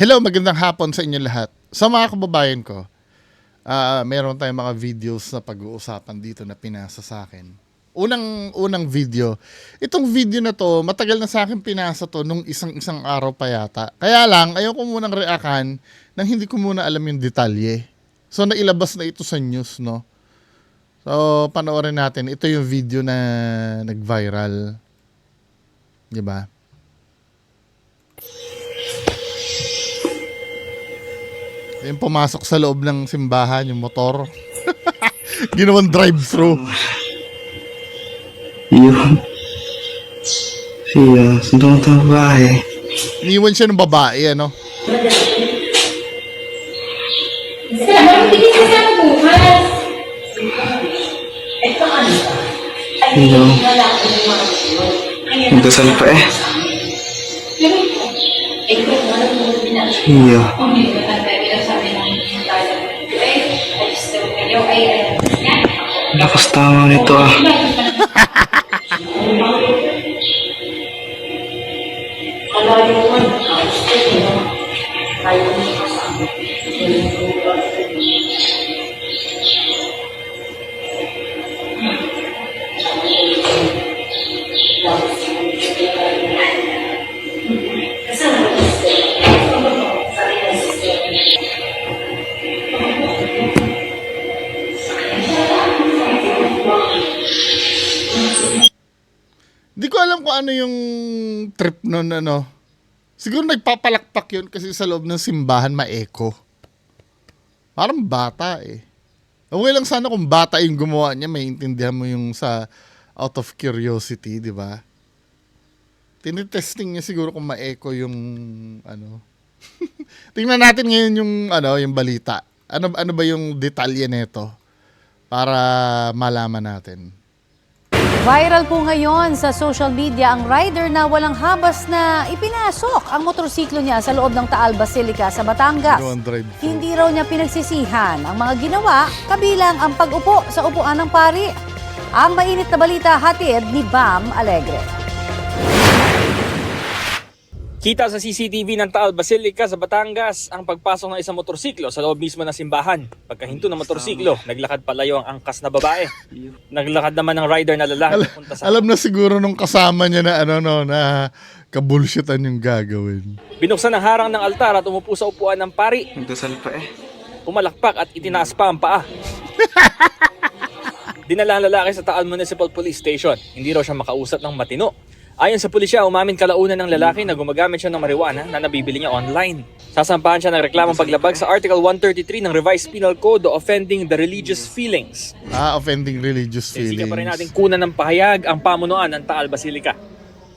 Hello, magandang hapon sa inyo lahat. Sa mga kababayan ko, meron tayong mga videos na pag-uusapan dito na pinasa sa akin. Unang video. Itong video na to, matagal na sa akin pinasa to nung isang araw pa yata. Kaya lang, ayaw ko munang reakan nang hindi ko muna alam yung detalye. So, nailabas na ito sa news, no? So, panoorin natin. Ito yung video na nag-viral. Diba? Yung pumasok sa loob ng simbahan, yung motor. Ginawang drive-thru. Yun. Siya, sundong ito babae. Iniwan siya ng babae, ano? Yun. Nagdasal pa eh. Siya. Lakas tama nito ah. Di ko alam kung ano yung trip nun, ano. Siguro nagpapalakpak yun kasi sa loob ng simbahan ma-echo. Parang bata eh. Okay lang sana kung bata yung gumawa niya, may intindihan mo yung sa out of curiosity, di ba? Tinitesting niya siguro kung ma-echo yung ano. Tingnan natin ngayon yung ano, yung balita. Ano ba yung detalye nito para malaman natin. Viral po ngayon sa social media ang rider na walang habas na ipinasok ang motorsiklo niya sa loob ng Taal Basilica sa Batangas. Ginawang drive-thru. Hindi raw niya pinagsisihan ang mga ginawa kabilang ang pag-upo sa upuan ng pari. Ang mainit na balita hatid ni Bam Alegre. Kita sa CCTV ng Taal Basilica sa Batangas ang pagpasok ng isang motorsiklo sa loob mismo ng simbahan. Pagkahinto ng motorsiklo, naglakad palayo ang angkas na babae. Naglakad naman ng rider na lalaki papunta sa... Alam na siguro nung kasama niya na ano no, na kabulshitan yung gagawin. Binuksan ang harang ng altar at umupo sa upuan ng pari. Nagdasal pa eh. Pumalakpak at itinaas pa ang paa. Dinala ang lalaki sa Taal Municipal Police Station. Hindi raw siya makausap ng matino. Ayon sa pulisya, umamin kalaunan ng lalaki na gumagamit siya ng marijuana na nabibili niya online. Sasampahan siya ng reklamong paglabag sa Article 133 ng Revised Penal Code o offending the religious feelings. Offending religious feelings. Sige pa rin natin kunan ng pahayag ang pamunuan ng Taal Basilica.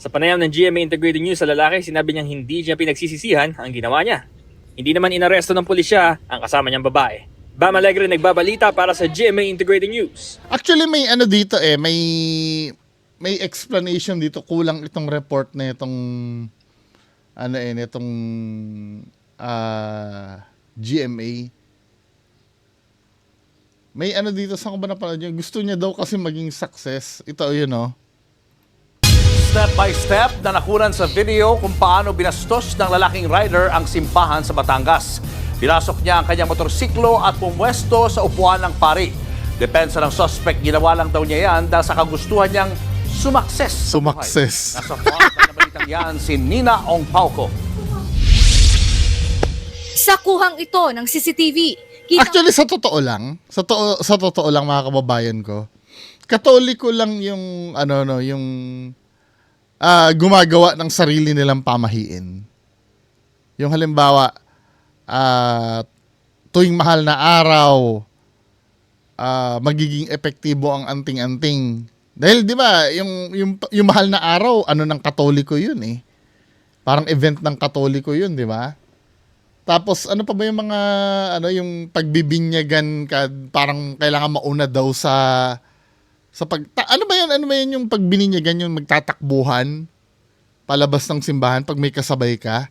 Sa panayam ng GMA Integrated News sa lalaki, sinabi niyang hindi niya pinagsisisihan ang ginawa niya. Hindi naman inaresto ng pulisya ang kasama niyang babae. Bam Alegre nagbabalita para sa GMA Integrated News. Actually may ano dito eh, may explanation dito, kulang itong report na itong ano eh, itong GMA. May ano dito, saan ko ba napanood yun? Gusto niya daw kasi maging success. Ito yun oh. Step by step na nakunan sa video kung paano binastos ng lalaking rider ang simbahan sa Batangas. Pinasok niya ang kanyang motorsiklo at pumwesto sa upuan ng pari. Depensa ng suspect, ginawa lang daw niya yan dahil sa kagustuhan niyang sumakses. Sumakses. Nasa frontline na balitang yan si Nina Ong Pauco. Sa kuhang ito ng CCTV, Actually sa totoo lang, sa totoo lang mga kababayan ko, Katoliko lang yung ano no, yung gumagawa ng sarili nilang pamahiin. Yung halimbawa, tuwing mahal na araw, magiging epektibo ang anting-anting. Dahil 'di ba, yung mahal na araw, ano ng Katoliko 'yun eh. Parang event ng Katoliko 'yun, 'di ba? Tapos ano pa ba yung mga yung pagbibinyagan parang kailangan mauna daw sa ano ba 'yan yung pagbininyagan, yung magtatakbuhan palabas ng simbahan pag may kasabay ka?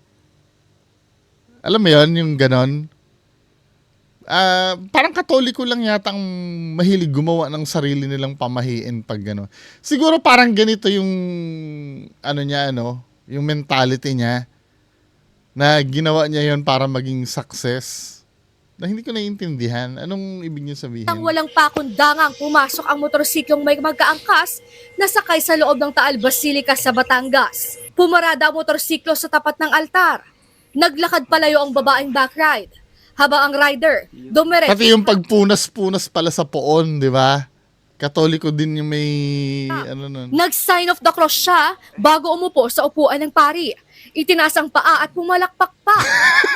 Alam mo 'yon, yung ganon? Parang Katoliko lang yata ang mahilig gumawa ng sarili nilang pamahiin pag gano'n. Siguro parang ganito yung yung mentality niya. na ginawa niya yon para maging success. Na hindi ko naiintindihan. Anong ibig niyo sabihin? Nang walang pakundangang pumasok ang motorsiklong may magkaangkas na sakay sa loob ng Taal Basilica sa Batangas. Pumarada ang motorsiklo sa tapat ng altar. Naglakad palayo ang babaeng backride. Habang ang rider, dumiretso. Pati yung pagpunas-punas pala sa poon, di ba? Katoliko din yung may ano nun. Nag-sign of the cross siya bago umupo sa upuan ng pari. Itinaas ang paa at pumalakpak pa.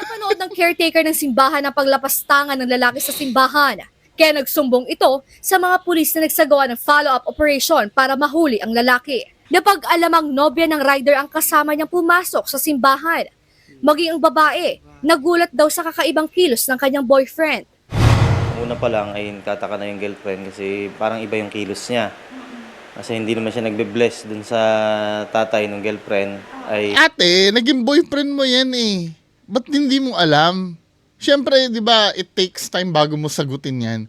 Napanood ng caretaker ng simbahan ang paglapastangan ng lalaki sa simbahan. Kaya nagsumbong ito sa mga pulis na nagsagawa ng follow-up operation para mahuli ang lalaki. Napag-alamang nobya ng rider ang kasama niyang pumasok sa simbahan. Maging ang babae, nagulat daw sa kakaibang kilos ng kanyang boyfriend. Una pa lang ay kataka na yung girlfriend kasi parang iba yung kilos niya. Kasi hindi naman siya nagbe-bless dun sa tatay ng girlfriend. Ay Ate, naging boyfriend mo yan eh. Ba't hindi mo alam? Siyempre, di ba, it takes time bago mo sagutin yan.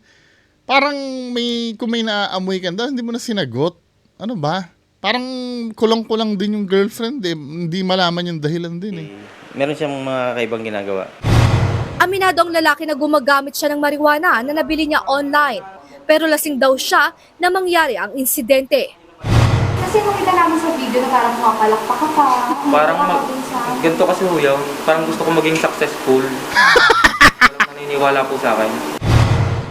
Parang kung may naaamoy ka daw, hindi mo na sinagot. Ano ba? Parang kulang-kulang din yung girlfriend eh. Hindi malaman yung dahilan din eh. meron siyang mga kaibang ginagawa. Aminado ang lalaki na gumagamit siya ng marijuana na nabili niya online. Pero lasing daw siya na mangyari ang insidente. Kasi nakita namin sa video na parang pumapalakpak ka pa. Parang ganito kasi huyaw, parang gusto ko maging successful. Walang naniniwala po sa akin.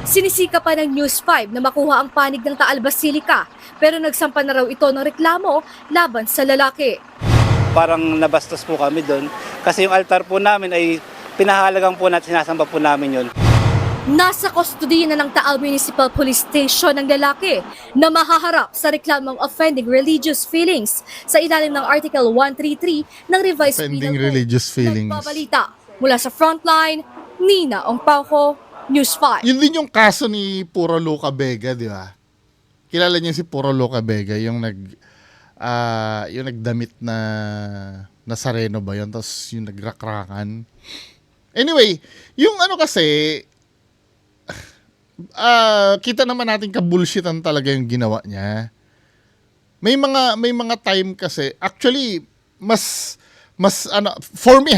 Sinisika pa ng News 5 na makuha ang panig ng Taal Basilica, pero nagsampa na raw ito ng reklamo laban sa lalaki. Parang nabastos po kami doon kasi yung altar po namin ay pinahalagang po natin, sinasamba po namin yun. Nasa kustodiya na ng Taal Municipal Police Station ng lalaki na mahaharap sa reklamong offending religious feelings sa ilalim ng Article 133 ng Revised Offending Penal Code. religious feelings. Nagbabalita mula sa Frontline, Nina Ongpauco, News 5. Yun din yung kaso ni Puro Luca Vega, di ba? Kilala niyo si Puro Luca Vega, yung yung nagdamit na Nazareno ba yun? Tapos yung nagrakrakan. Anyway, yung ano kasi, kita naman natin ka-bullshitan talaga yung ginawa niya. May mga time kasi, actually, mas for me,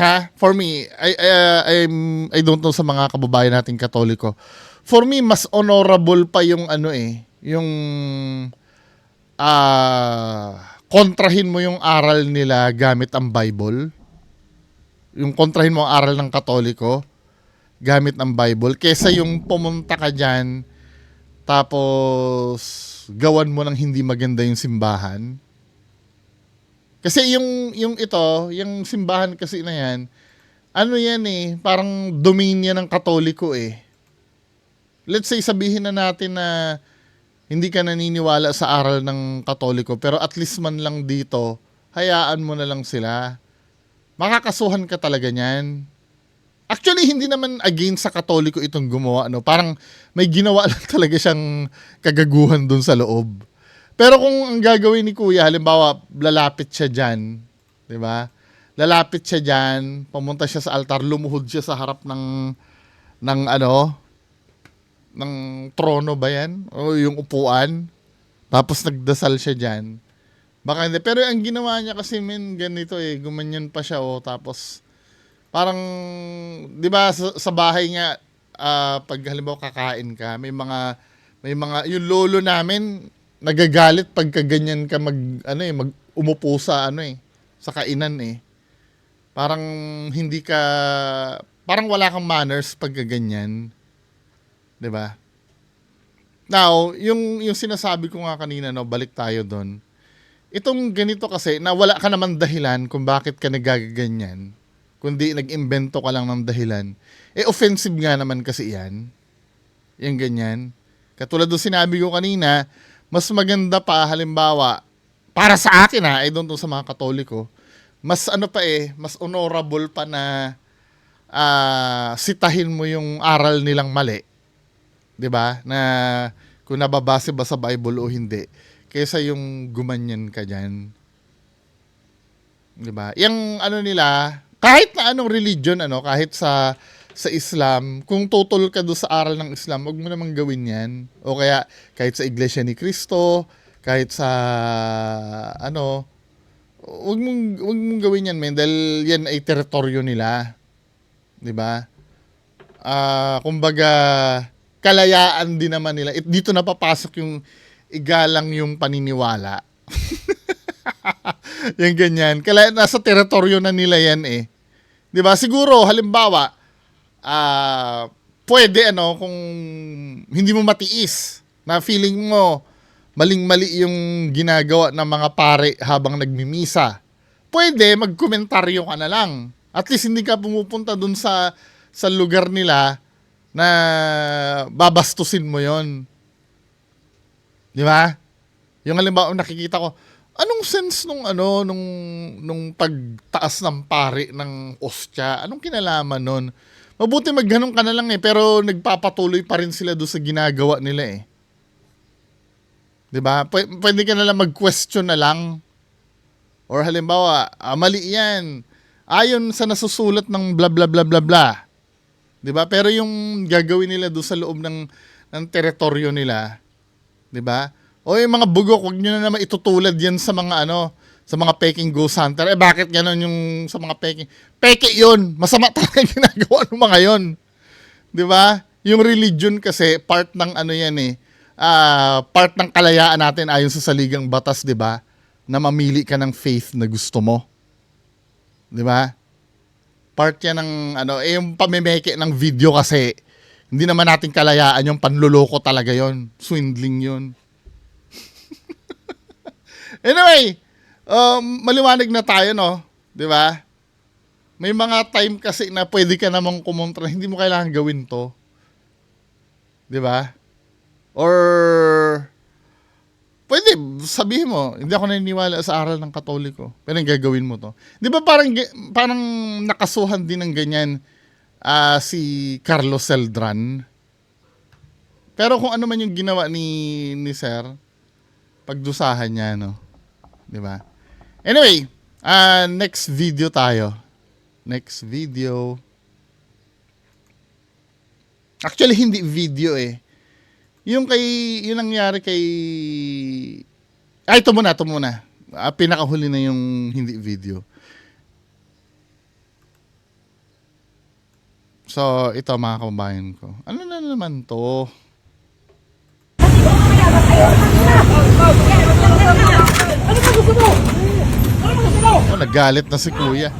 I don't know sa mga kababayan nating Katoliko. For me, mas honorable pa yung yung kontrahin mo yung aral nila gamit ang Bible. Yung kontrahin mo ang aral ng Katoliko gamit ang Bible. Kesa yung pumunta ka dyan, tapos gawan mo ng hindi maganda yung simbahan. Kasi yung simbahan kasi na yan, yan parang domain yan ng Katoliko eh. Let's say, sabihin na natin na hindi ka naniniwala sa aral ng Katoliko, pero at least man lang dito, hayaan mo na lang sila. Makakasuhan ka talaga niyan. Actually, hindi naman against sa Katoliko itong gumawa. Parang may ginawa lang talaga siyang kagaguhan dun sa loob. Pero kung ang gagawin ni Kuya, halimbawa, lalapit siya dyan, di ba? Lalapit siya dyan, pumunta siya sa altar, lumuhod siya sa harap ng trono ba yan? O yung upuan. Tapos nagdasal siya dyan. Baka hindi. Pero ang ginawa niya kasi, ganito gumanyan pa siya, tapos parang, di ba, sa bahay nga, pag halimbawa kakain ka, may mga, yung lolo namin, nagagalit pagka ganyan ka umupo sa sa kainan eh. Parang parang wala kang manners pagka ganyan. 'Di ba? Now, yung sinasabi ko nga kanina, balik tayo doon. Itong ganito kasi na wala ka naman dahilan kung bakit ka nagaganyan, kundi nag-imbento ka lang ng dahilan. Offensive nga naman kasi 'yan. Yung ganyan. Katulad doon sinabi ko kanina, mas maganda pa, halimbawa, para sa akin I don't know sa mga Katoliko, mas mas honorable pa na sitahin mo yung aral nilang mali. 'Di ba? Na kung nababase ba sa Bible o hindi, kaysa yung gumanyan ka diyan. 'Di ba? Yung nila, kahit na anong religion, kahit sa Islam, kung tutol ka doon sa aral ng Islam, huwag mo namang gawin yan. O kaya, kahit sa Iglesia ni Cristo, kahit sa, wag mong gawin yan, men, dahil yan ay teritoryo nila. 'Di ba? Kumbaga kalayaan din naman nila. Dito na papasok yung igalang yung paniniwala. Yung ganyan. Nasa teritoryo na nila yan eh. 'Di ba? Siguro halimbawa pwede kung hindi mo matiis na feeling mo maling-mali yung ginagawa ng mga pare habang nagmimisa. Pwede magkomentaryo ka na lang. At least hindi ka pumupunta dun sa lugar nila na babastusin mo yon. Di ba? Yung halimbawa nakikita ko, anong sense nung pagtaas ng pare ng ostya? Anong kinalaman nun? Mabuti magganong ka na lang pero nagpapatuloy pa rin sila doon sa ginagawa nila eh. 'Di ba? Pwede ka na lang mag-question na lang. Or halimbawa, mali 'yan. Ayon sa nasusulat ng bla bla bla bla bla. 'Di ba? Pero yung gagawin nila doon sa loob ng teritoryo nila, 'di ba? O yung mga bugok, wag niyo na naman itutulad 'yan sa mga sa mga peking ghost hunter. Bakit gano'n yung sa mga peking? Peke 'yun. Masama talaga ginagawa ng mga 'yon. 'Di ba? Yung religion kasi part ng yan eh. Part ng kalayaan natin ayon sa saligang batas, 'di ba? Na mamili ka ng faith na gusto mo. 'Di ba? Part 'yan ng yung pamemeke ng video kasi hindi naman natin kalayaan yung panluloko talaga 'yon. Swindling 'yon. Anyway, maliwanag na tayo, no? 'Di ba? May mga time kasi na pwede ka namang kumontra, hindi mo kailangan gawin 'to. 'Di ba? Or pwede sabihin mo, hindi ako naniniwala sa aral ng Katoliko, pero gagawin mo 'to. 'Di ba parang nakasuhan din ng ganyan si Carlos Celdran. Pero kung ano man yung ginawa ni Sir, pagdusahan niya, no? 'Di ba? Anyway, next video tayo. Next video. Actually, hindi video eh. Yung nangyari kay... ito muna. Pinakahuli na yung hindi video. So, ito mga kababayan ko. Ano na naman to? Nagalit na si Kuya.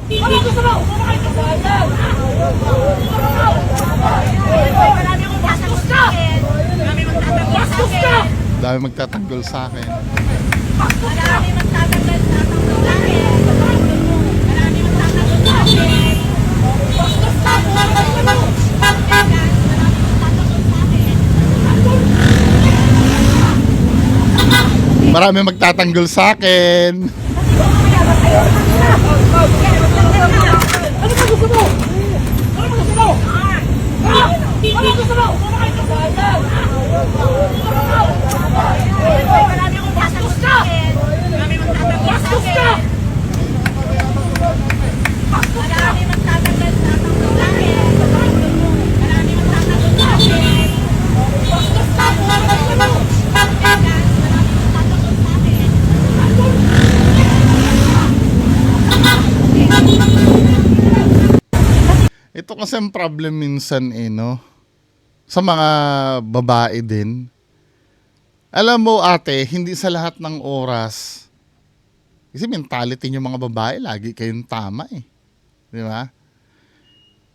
Dami magtatanggol sa akin. Marami magtatanggol sa akin. Ito kasi ang problem minsan no? Sa mga babae din. Alam mo ate, hindi sa lahat ng oras. Kasi mentality yung mga babae, lagi kayong tama eh. Di ba?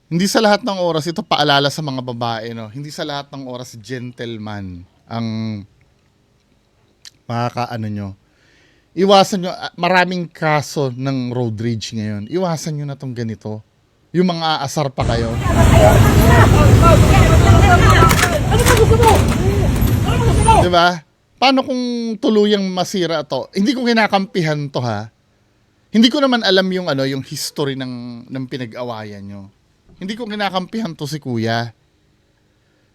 Hindi sa lahat ng oras, ito paalala sa mga babae, no? Hindi sa lahat ng oras gentleman ang makakaano nyo. Iwasan nyo, maraming kaso ng road rage ngayon. Iwasan nyo na tong ganito. Yung mga aasar pa kayo. Diba? Paano kung tuluyang masira to? Hindi ko kinakampihan to ha. Hindi ko naman alam yung yung history ng pinag-awayan nyo. Hindi ko kinakampihan to si Kuya.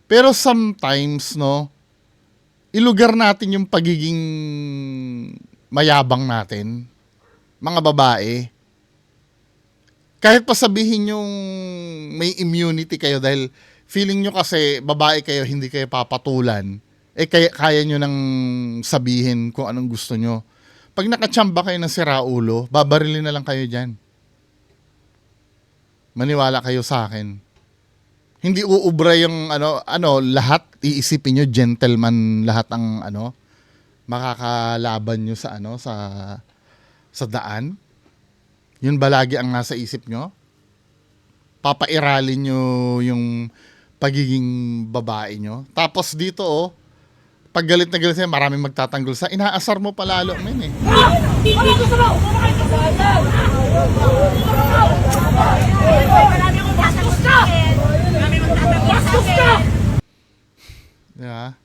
Pero sometimes, no, ilugar natin yung pagiging mayabang natin, mga babae. Kahit pa sabihin yung may immunity kayo dahil feeling nyo kasi babae kayo, hindi kayo papatulan, kaya nyo nang sabihin kung anong gusto nyo. pag nakachamba kayo ng siraulo, babarilin na lang kayo dyan. Maniwala kayo sa akin. Hindi uubra yung lahat, iisipin nyo, gentleman lahat ang makakalaban nyo sa sa daan. Yun ba lagi ang nasa isip nyo? Papairalin nyo yung pagiging babae nyo. Tapos dito pag galit na galit sa'yo, maraming magtatanggol sa, inaasar mo palalo, men eh. Diba?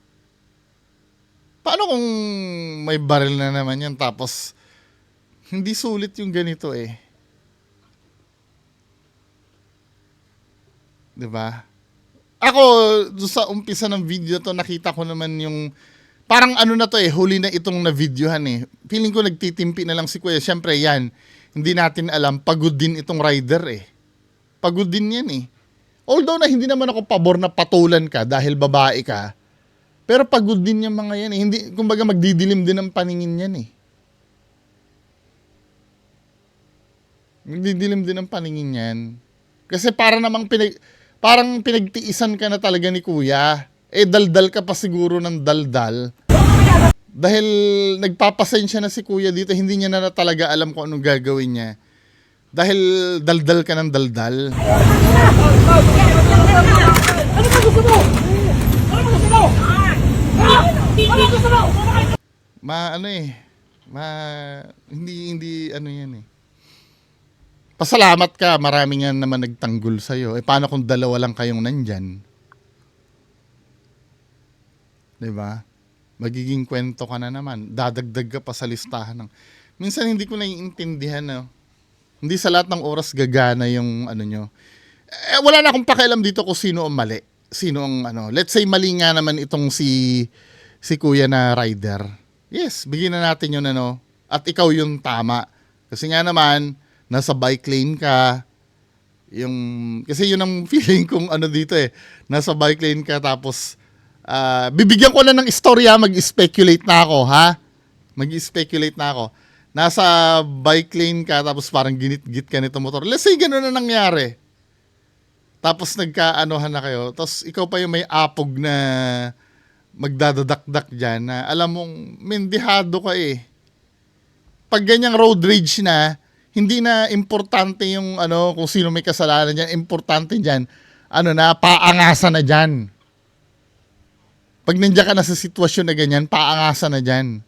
Paano kung may baril na naman yan tapos hindi sulit yung ganito eh? Diba? Ako, sa umpisa ng video to, nakita ko naman yung parang na to huli na itong na-videohan eh. Feeling ko nagtitimpi na lang si Kuya. Siyempre yan, hindi natin alam, pagod din itong rider eh. Pagod din yan eh. Although na hindi naman ako pabor na patulan ka dahil babae ka, pero pagod din yung mga yan eh. Hindi, kumbaga magdidilim din ang paningin yan eh. Magdidilim din ang paningin yan. Kasi para namang parang pinagtiisan ka na talaga ni Kuya. Daldal ka pa siguro ng daldal. Dahil nagpapasensya na si Kuya dito, hindi niya na talaga alam kung anong gagawin niya. Dahil daldal ka ng daldal. Hindi yan eh. Pasalamat ka, marami nga naman nagtanggol sa'yo. Paano kung dalawa lang kayong nandyan? Diba? Magiging kwento ka na naman. Dadagdag ka pa sa listahan ng... Minsan hindi ko naiintindihan, Hindi sa lahat ng oras gagana yung nyo. Wala na akong pakialam dito kung sino ang mali. Sino ang Let's say mali nga naman itong si Kuya na rider. Yes, bigyan na natin yun At ikaw yung tama. Kasi nga naman, nasa bike lane ka, kasi yun ang feeling kong dito eh. Nasa bike lane ka tapos bibigyan ko na ng istorya, mag-speculate na ako, ha? Mag-speculate na ako. Nasa bike lane ka tapos parang ginit-git ka nito motor. Let's say gano'n na nangyari. Tapos nagkaanohan na kayo. Tapos ikaw pa yung may apog na magdadadakdak dyan na alam mong mendihado ka eh. Pag ganyang road rage na, hindi na importante yung kung sino may kasalanan dyan. Importante dyan, paangasan na dyan. Pag nandiyan ka na sa sitwasyon na ganyan, paangasan na dyan.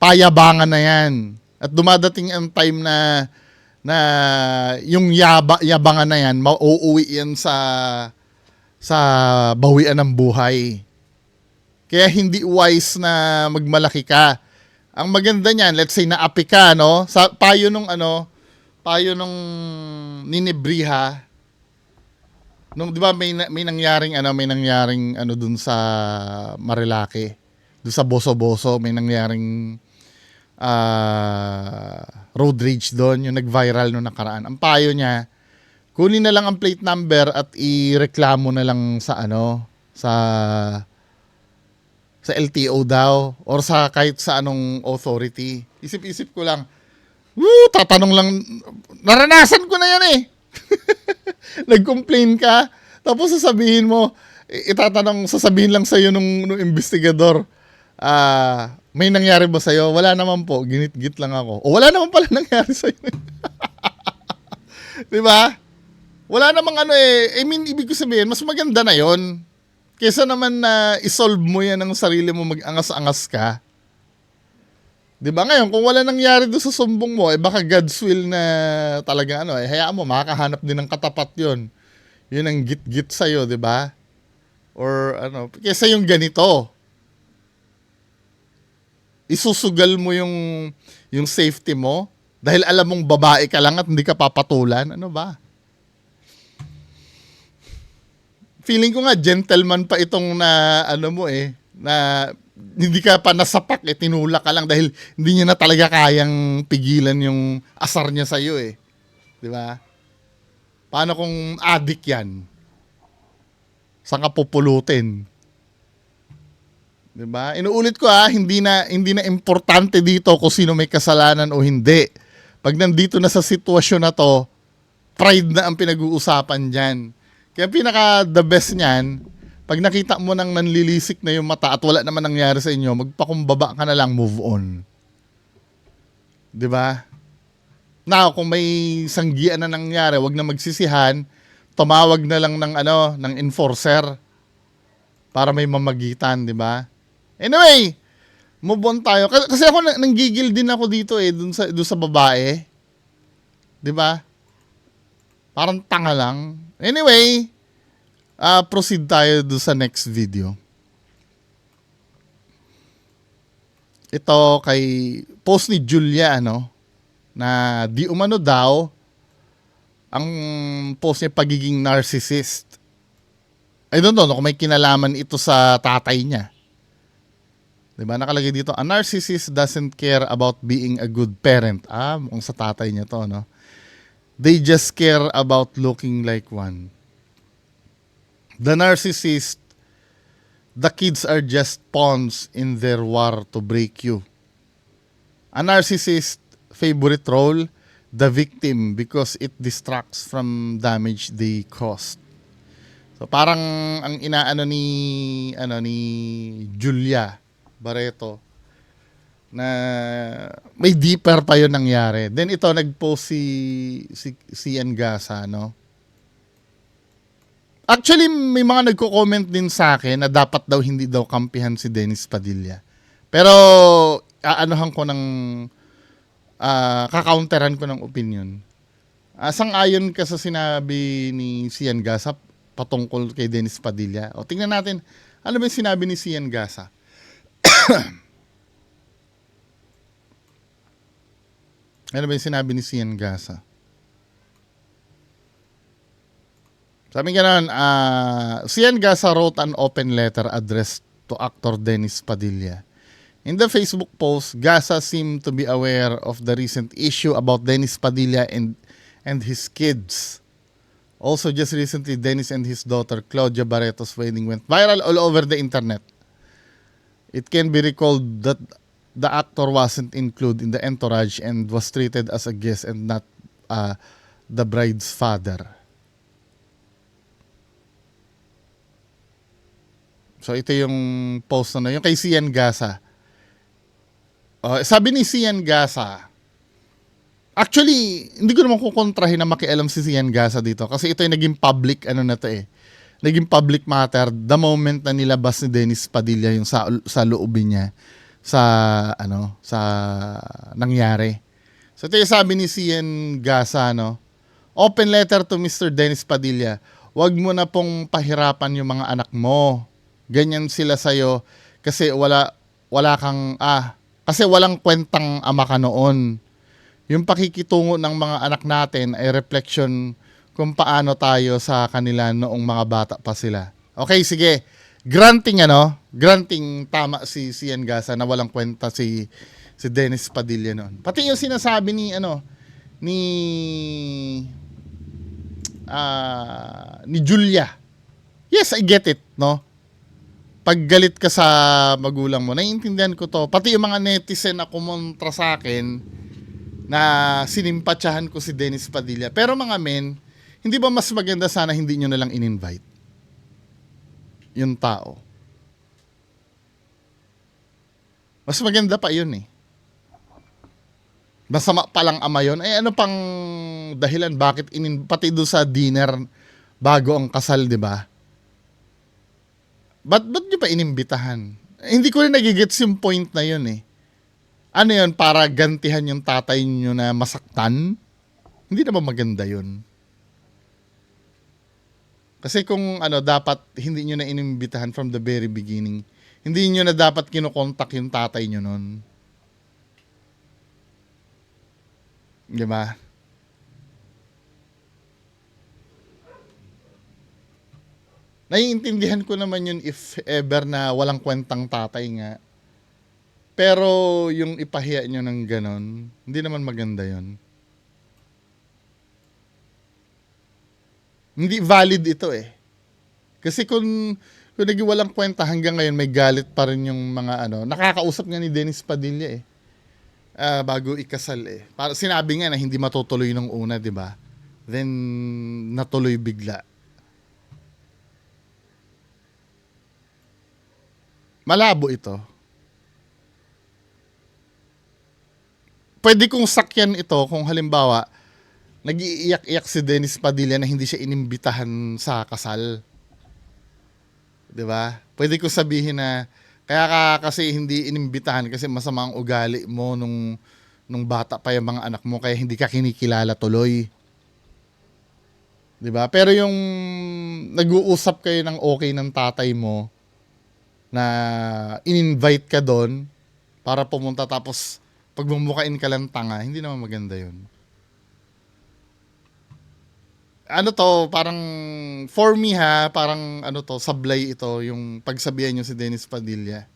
Payabangan na yan. At dumadating ang time na yung yabangan na yan, mauuwi yan sa bawian ng buhay. Kaya hindi wise na magmalaki ka. Ang maganda niyan, let's say naapi ka, sa payo nung Ninibriha. Nung 'di ba may nangyaring dun sa Marilake. Dun sa Boso-Boso may nangyaring road rage doon, yung nag-viral nung nakaraan. Ang payo niya, kunin na lang ang plate number at ireklamo na lang sa sa LTO daw or sa kahit sa anong authority. Isip-isip ko lang, tatanong lang, naranasan ko na yan eh. Nag-complain ka, tapos sasabihin mo, sasabihin lang sa'yo nung investigador, may nangyari ba sa'yo? Wala naman po, ginit-git lang ako. O wala naman pala nangyari sa'yo. Diba? Wala namang ibig ko sabihin, mas maganda na yon. Kesa naman na isolve mo yan ng sarili mo, mag-angas-angas ka. Diba ngayon, kung wala nangyari doon sa sumbong mo, baka God's will na talaga hayaan mo, makakahanap din ng katapat yon. Yun ang git-git sa'yo, diba? Or kesa yung ganito. Isusugal mo yung safety mo dahil alam mong babae ka lang at hindi ka papatulan. Ano ba? Feeling ko nga gentleman pa itong na hindi ka pa nasapak tinulak ka lang dahil hindi niya na talaga kayang pigilan yung asar niya sa iyo eh. 'Di ba? Paano kung addict 'yan? Saan ka pupulutin? 'Di ba? Inuulit ko hindi na importante dito kung sino may kasalanan o hindi. Pag nandito na sa sitwasyon na to, pride na ang pinag-uusapan diyan. Kaya pinaka the best niyan, pag nakita mo nang nanlilisik na yung mata at wala naman nangyari sa inyo, magpakumbaba ka na lang, move on. 'Di ba? Now, kung may sanggian na nangyari, wag na magsisihan, tumawag na lang ng enforcer para may mamagitan, 'di ba? Anyway, move on tayo. Kasi ako nanggigil din ako dito dun sa babae. 'Di ba? Parang tanga lang. Anyway, proceed tayo do sa next video. Ito kay post ni Julia na di umano daw ang post niya pagiging narcissist. I don't know kung may kinalaman ito sa tatay niya. 'Di ba? Nakalagay dito, a narcissist doesn't care about being a good parent. Mukhang sa tatay niya to, no? They just care about looking like one. The narcissist, the kids are just pawns in their war to break you. A narcissist favorite role, the victim, because it distracts from damage they caused. So parang ang inaano ni Julia Barreto na may deeper pa yun nangyari. Then ito nag-post si Ngasa, no? Actually, may mga nagko-comment din sa akin na dapat daw hindi daw kampihan si Dennis Padilla. Pero aanohan ko ng kakaunteran ko ng opinion. Sang-ayon ka sa sinabi ni Sian Gasa patungkol kay Dennis Padilla. O tingnan natin, ano ba yung sinabi ni Sian Gasa? Ano ba yung sinabi ni Sian Gasa? Sabi nga Sian Gasa wrote an open letter addressed to actor Dennis Padilla. In the Facebook post, Gasa seemed to be aware of the recent issue about Dennis Padilla and his kids. Also, just recently, Dennis and his daughter, Claudia Barreto's wedding went viral all over the internet. It can be recalled that the actor wasn't included in the entourage and was treated as a guest and not the bride's father. So, ito yung post na yung kay Sian Gasa. Sabi ni Sian Gasa, actually, hindi ko naman kukontrahin na makialam si Sian Gasa dito kasi ito yung naging public, naging public matter the moment na nilabas ni Dennis Padilla yung sa loobin niya sa nangyari. So ito yung sabi ni Sian Gasa, open letter to Mr. Dennis Padilla. Huwag mo na pong pahirapan yung mga anak mo. Ganyan sila sa'yo kasi kasi walang kwentang ama ka noon. Yung pakikitungo ng mga anak natin ay reflection kung paano tayo sa kanila noong mga bata pa sila. Okay, sige. Granting tama si Sian Gasa na walang kwenta si Dennis Padilla noon. Pati yung sinasabi ni Julia. Yes, I get it, no? Pag galit ka sa magulang mo, naiintindihan ko to. Pati yung mga netizen na kumontra sa akin na sinimpatsahan ko si Dennis Padilla. Pero mga men, hindi ba mas maganda sana hindi nyo nalang in-invite yung tao? Mas maganda pa yun eh. Masama palang ama yun. Ano pang dahilan bakit pati doon sa dinner bago ang kasal, di ba? Ba't nyo pa inimbitahan? Hindi ko rin nagigets yung point na yun eh. Ano yun, para gantihan yung tatay nyo na masaktan? Hindi naman maganda yun. Kasi kung dapat hindi nyo na inimbitahan from the very beginning, hindi nyo na dapat kinokontak yung tatay nyo nun. Diba? Naiintindihan ko naman yun if ever na walang kwentang tatay nga. Pero yung ipahiya nyo ng ganon, hindi naman maganda yun. Hindi valid ito eh. Kasi kung Kung naging walang kwenta hanggang ngayon, may galit pa rin yung mga ano. Nakakausap nga ni Dennis Padilla eh. Bago ikasal eh. Para, sinabi nga na hindi matutuloy nung una, di ba? Then, natuloy bigla. Malabo ito. Pwede kong sakyan ito kung halimbawa, nag-iiyak-iyak si Dennis Padilla na hindi siya inimbitahan sa kasal. 'Di ba? Pwede ko sabihin na kaya ka kasi hindi inimbitahan kasi masama ang ugali mo nung bata pa yung mga anak mo kaya hindi ka kinikilala tuloy. 'Di ba? Pero yung nag-uusap kayo ng okay ng tatay mo na in-invite ka doon para pumunta tapos pagmumukain ka lang tanga, hindi naman maganda 'yun. Ano to, parang for me ha, parang ano to, sablay ito yung pagsabihan nyo si Dennis Padilla.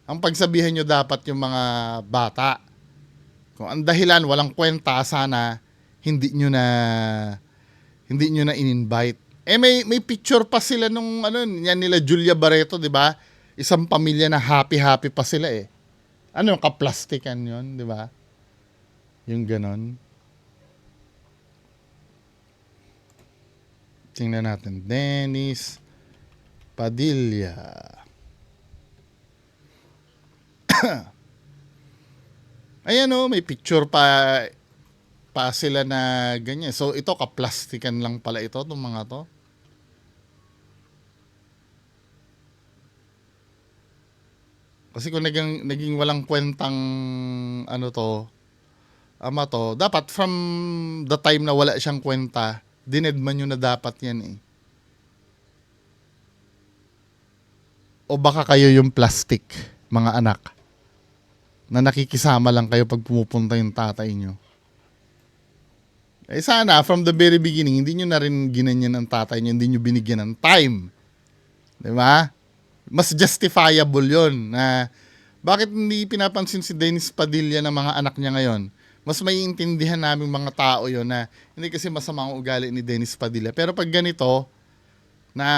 Ang pagsabihan nyo dapat yung mga bata. Kung ang dahilan, walang kwenta, sana hindi nyo na in-invite. May picture pa sila nung ano, yan nila Julia Barreto, di ba? Isang pamilya na happy-happy pa sila eh. Ano, kaplastikan yun, di ba? Yung ganon. Tingnan natin. Dennis Padilla. Ayan o, may picture pa sila na ganyan. So, ito, kaplastikan lang pala ito, itong mga to. Kasi kung naging walang kwentang ano to, ama to, dapat from the time na wala siyang kwenta, dinedman nyo na dapat yan eh. O baka kayo yung plastic, mga anak, na nakikisama lang kayo pag pumupunta yung tatay nyo. Eh sana, from the very beginning, hindi nyo na rin ginanyan ang tatay nyo, hindi nyo binigyan ng time. Diba? Mas justifiable yon na bakit hindi pinapansin si Dennis Padilla ng mga anak niya ngayon. Mas may intindihan namin mga tao yon na hindi kasi masama ang ugali ni Dennis Padilla. Pero pag ganito, na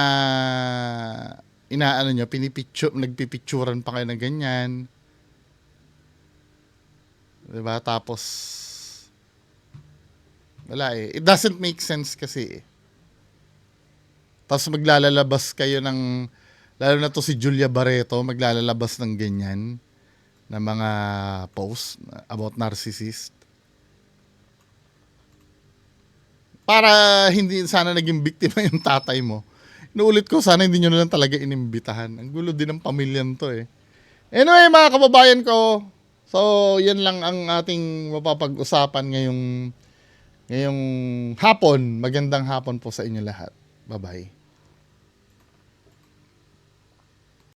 inaano nyo, nagpipicturan pa kayo ng ganyan. Diba? Tapos, wala eh. It doesn't make sense kasi eh. Tapos maglalabas kayo ng, lalo na to si Julia Barreto, maglalabas ng ganyan na mga post about narcissist. Para hindi sana naging biktima yung tatay mo. Inuulit ko, sana hindi nyo na lang talaga inimbitahan. Ang gulo din ng pamilyan to eh. Anyway, mga kababayan ko, so yan lang ang ating mapapag-usapan ngayong hapon. Magandang hapon po sa inyo lahat. Bye-bye.